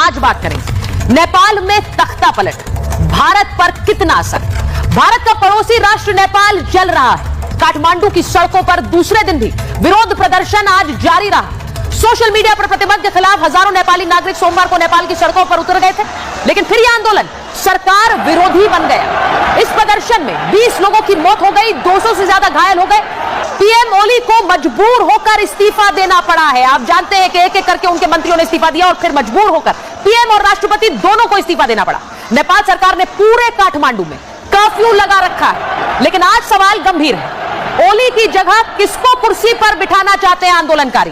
आज बात करेंगे नेपाल में तख्ता पलट, भारत पर कितना असर। भारत का पड़ोसी राष्ट्र नेपाल जल रहा है। काठमांडू की सड़कों पर दूसरे दिन भी विरोध प्रदर्शन आज जारी रहा। सोशल मीडिया पर प्रतिबंध के खिलाफ हजारों नेपाली नागरिक सोमवार को नेपाल की सड़कों पर उतर गए थे, लेकिन फिर यह आंदोलन सरकार विरोधी बन गया। इस प्रदर्शन में 20 लोगों की मौत हो गई, 200 से ज्यादा घायल हो गए। पीएम ओली को मजबूर होकर इस्तीफा देना पड़ा है। आप जानते हैं कि एक एक करके उनके मंत्रियों ने इस्तीफा दिया और फिर मजबूर होकर पीएम और राष्ट्रपति दोनों को इस्तीफा देना पड़ा। नेपाल सरकार ने पूरे काठमांडू में कर्फ्यू लगा रखा है, लेकिन आज सवाल गंभीर है। ओली की जगह किसको कुर्सी पर बिठाना चाहते हैं आंदोलनकारी?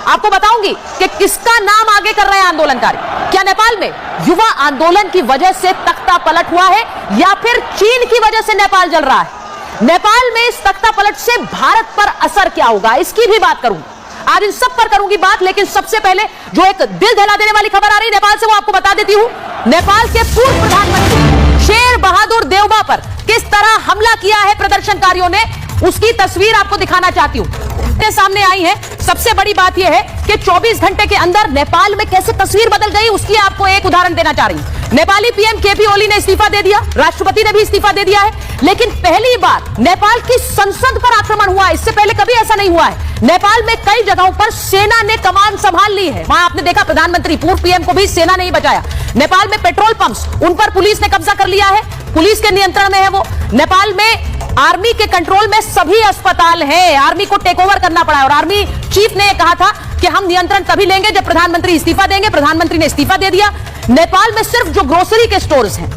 आपको बताऊंगी कि किसका नाम आगे कर रहे हैं आंदोलनकारी। क्या नेपाल में युवा आंदोलन की वजह से तख्ता पलट हुआ है या फिर चीन की वजह से नेपाल जल रहा है? नेपाल में इस तख्ता पलट से भारत पर असर क्या होगा, इसकी भी बात करूंगी। आज इन सब पर करूंगी बात, लेकिन सबसे पहले जो एक दिल दहला देने वाली खबर आ रही है नेपाल से, वो आपको बता देती हूं। नेपाल के पूर्व प्रधानमंत्री शेर बहादुर देउबा पर किस तरह हमला किया है प्रदर्शनकारियों ने, उसकी तस्वीर आपको दिखाना चाहती हूं। सामने आई है। सबसे बड़ी बात यह है कि 24 घंटे के अंदर नेपाल में कैसे तस्वीर बदल गई, उसकी आपको एक उदाहरण देना चाह रही हूं। नेपाली पीएम केपी ओली ने इस्तीफा दे दिया, राष्ट्रपति ने भी इस्तीफा दे दिया है, लेकिन पहली बार नेपाल की संसद पर आक्रमण हुआ। इससे पहले कभी ऐसा नहीं हुआ है। नेपाल में कई जगहों पर सेना ने कमान संभाल ली है। वहां आपने देखा प्रधानमंत्री पूर्व पीएम को भी सेना ने ही बचाया। नेपाल में पेट्रोल पंप्स, उन पर पुलिस ने कब्जा कर लिया है, पुलिस के नियंत्रण में है वो। नेपाल में आर्मी के कंट्रोल में सभी अस्पताल हैं। आर्मी को टेक ओवर करना पड़ा है और आर्मी चीफ ने कहा था कि हम नियंत्रण तभी लेंगे जब प्रधानमंत्री इस्तीफा देंगे। प्रधानमंत्री ने इस्तीफा दे दिया। नेपाल में सिर्फ जो ग्रोसरी के स्टोर्स हैं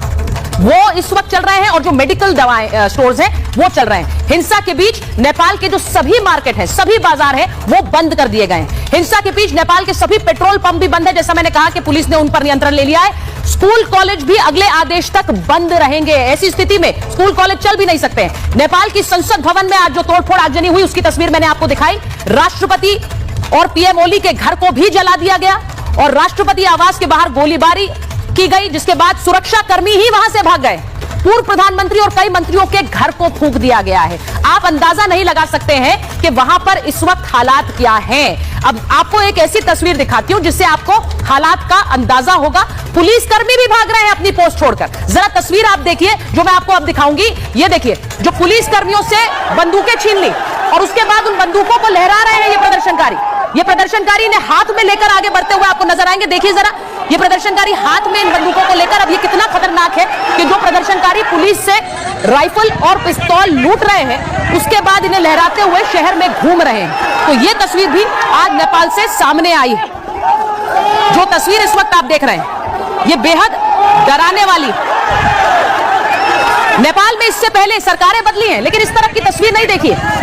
वो इस वक्त चल रहे हैं और जो मेडिकल दवाएं स्टोर्स हैं वो चल रहे हैं। हिंसा के बीच नेपाल के जो सभी मार्केट हैं, सभी बाजार हैं, वो बंद कर दिए गए हैं। हिंसा के बीच नेपाल के सभी पेट्रोल पंप भी बंद है। जैसा मैंने कहा कि पुलिस ने उन पर नियंत्रण ले लिया है। स्कूल कॉलेज भी अगले आदेश तक बंद रहेंगे। ऐसी स्थिति में स्कूल कॉलेज चल भी नहीं सकते हैं। नेपाल की संसद भवन में आज जो तोड़फोड़ आगजनी हुई, उसकी तस्वीर मैंने आपको दिखाई। राष्ट्रपति और पीएम ओली के घर को भी जला दिया गया और राष्ट्रपति आवास के बाहर गोलीबारी की गई, जिसके बाद सुरक्षा कर्मी ही वहां से भाग गए। पूर्व प्रधानमंत्री और कई मंत्रियों के घर को फूंक दिया गया है। आप अंदाजा नहीं लगा सकते हैं कि वहां पर इस वक्त हालात क्या हैं। अब आपको एक ऐसी तस्वीर दिखाती हूं जिससे आपको हालात का अंदाजा होगा। पुलिसकर्मी भी भाग रहे हैं अपनी पोस्ट छोड़कर। जरा तस्वीर आप देखिए जो मैं आपको अब दिखाऊंगी। ये देखिए, जो पुलिसकर्मियों से बंदूकें छीन ली और उसके बाद उन बंदूकों को लहरा रहे हैं ये प्रदर्शनकारी। ये प्रदर्शनकारी ने हाथ में लेकर आगे बढ़ते हुए आपको नजर आएंगे। देखिए जरा, ये प्रदर्शनकारी हाथ में इन बंदूकों को लेकर, अब ये कितना खतरनाक है कि जो प्रदर्शनकारी पुलिस से राइफल और पिस्तौल लूट रहे हैं, उसके बाद इन्हें लहराते हुए शहर में घूम रहे हैं। तो ये तस्वीर भी आज नेपाल से सामने आई है। जो तस्वीर इस वक्त आप देख रहे हैं, ये बेहद डराने वाली। नेपाल में इससे पहले सरकारें बदली हैं, लेकिन इस तरह की तस्वीर नहीं देखी है।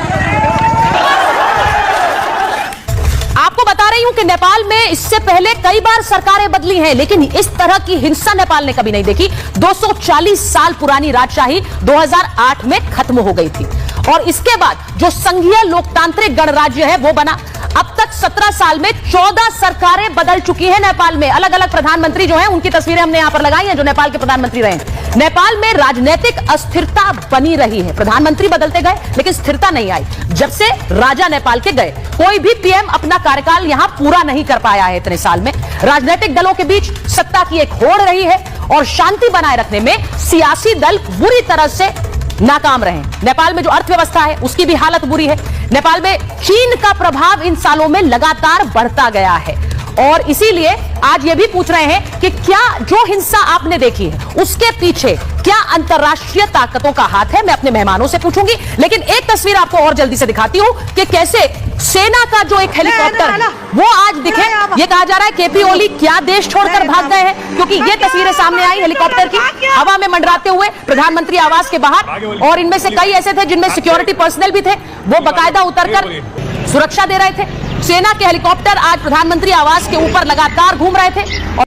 आपको बता रही हूं कि नेपाल में इससे पहले कई बार सरकारें बदली हैं, लेकिन इस तरह की हिंसा नेपाल ने कभी नहीं देखी। 240 साल पुरानी राजशाही 2008 में खत्म हो गई थी और इसके बाद जो संघीय लोकतांत्रिक गणराज्य है वो बना। अब तक 17 साल में 14 सरकारें बदल चुकी हैं नेपाल में। अलग अलग प्रधानमंत्री जो हैं उनकी तस्वीरें हमने यहां पर लगाई हैं जो नेपाल के प्रधानमंत्री रहे हैं। नेपाल में राजनीतिक अस्थिरता बनी रही है। प्रधानमंत्री बदलते गए लेकिन स्थिरता नहीं आई। जब से राजा नेपाल के गए, कोई भी पीएम अपना कार्यकाल यहां पूरा नहीं कर पाया है इतने साल में। राजनीतिक दलों के बीच सत्ता की एक होड़ रही है और शांति बनाए रखने में सियासी दल बुरी तरह से नाकाम रहे। नेपाल में जो अर्थव्यवस्था है उसकी भी हालत बुरी है। नेपाल में चीन का प्रभाव इन सालों में लगातार बढ़ता गया है और इसीलिए आज ये भी पूछ रहे हैं कि क्या जो हिंसा आपने देखी है उसके पीछे क्या अंतर्राष्ट्रीय ताकतों का हाथ है। मैं अपने मेहमानों से पूछूंगी, लेकिन एक तस्वीर आपको और जल्दी से दिखाती हूं कि कैसे सेना का जो एक हेलीकॉप्टर है वो आज दिखे। ये कहा जा रहा है केपी ओली क्या देश छोड़कर भाग गए हैं, क्योंकि ये तस्वीरें सामने आई हेलीकॉप्टर की हवा में मंडराते हुए प्रधानमंत्री आवास के बाहर, और इनमें से कई ऐसे थे जिनमें सिक्योरिटी पर्सनल भी थे, वो बाकायदा उतरकर सुरक्षा दे रहे थे। सेना के हेलीकॉप्टर आज प्रधानमंत्री आवास के ऊपर लगातार घूम रहे थे और